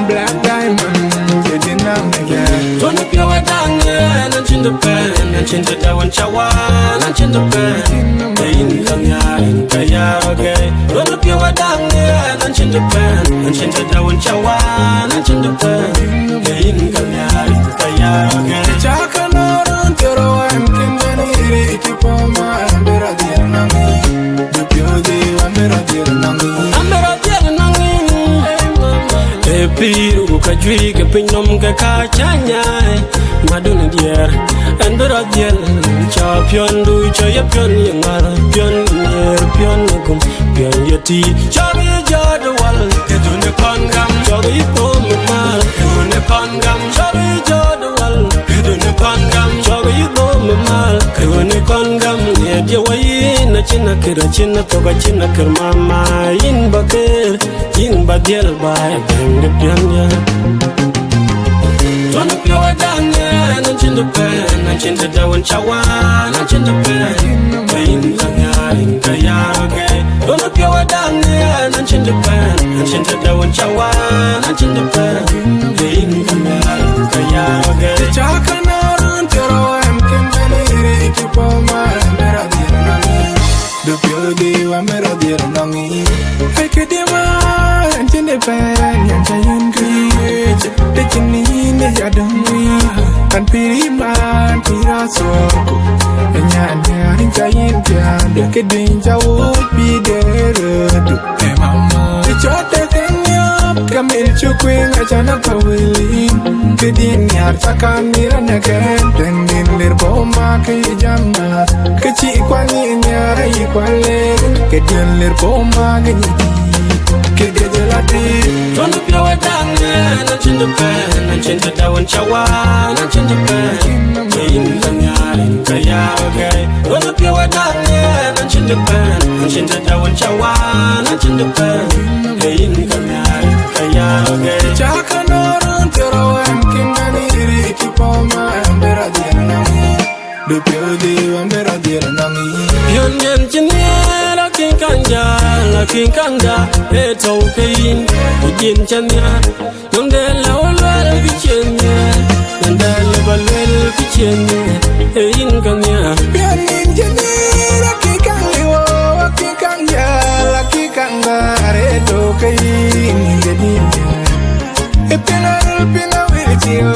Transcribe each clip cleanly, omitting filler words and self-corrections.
Black diamond, getting up again. Don't be a dang, and chin the pen, and chin the down chawa, and chin the pen. They in Kaya, okay. Don't be a dang, and chin the pen, and chin the down chawa, and chin the pen. They in Kaya, okay. Chakana, Tero, and Kindani, keep on my Amberadian. The beauty, Amberadian. Piru ka jui ke pinom ka kachanya madun dier endora diel champion du choya pion yamar pion yer pion kum pion yeti chabi jadwal ke dune kongam chabi pom mal ke dune kongam chabi jadwal ke dune kongam chabi pom mal ke dune kongam ye jawai na china kira china to ga china kir mama in bakir in badiel bai beng pianya Don't be a dang and chin the pen and chin the down chawa and chin the pen in Kaya okay Don't be a dang and chin the pen and chin the down chawa and chin the pen in Kaya okay Chakana, Tero, and Kindani, keep on my Amberadian. The beauty, Amberadian. I could demand in the pen, and giant creature, the chinny, the Yadami, and Piriman, Pirasoko, and Yan, giant yan, the Kedinja would be there. Hey, Mama, the Chota Kenya, come in to Queen, a Janaka will Kedin yar Sakamira again, then in their Boma Kijama, Kachi Kwani Yara Equale, Kedin their Boma Kedilati. Don't be a dang and chin the pen and chin the down chawa and chin the pen in Kaya okay Don't be a dang and chin the pen and chin the down chawa and chin the pen in Kaya okay Chakana, Tero, and Kindani, keep on my Amberadian. The beauty, Amberadian. Yongen Chania, King Kanja, King Kanda, Eto Kain, Ugin Chania, Yondela, Ola, Vichenia, and the level Vichenia, in Kanya. Pianin Jania, Kikango, Kikanga, Kikanga, Eto Kain, Genia. A penal, penal, with you,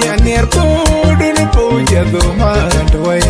Yanir, Pood, and Poja, go mad away.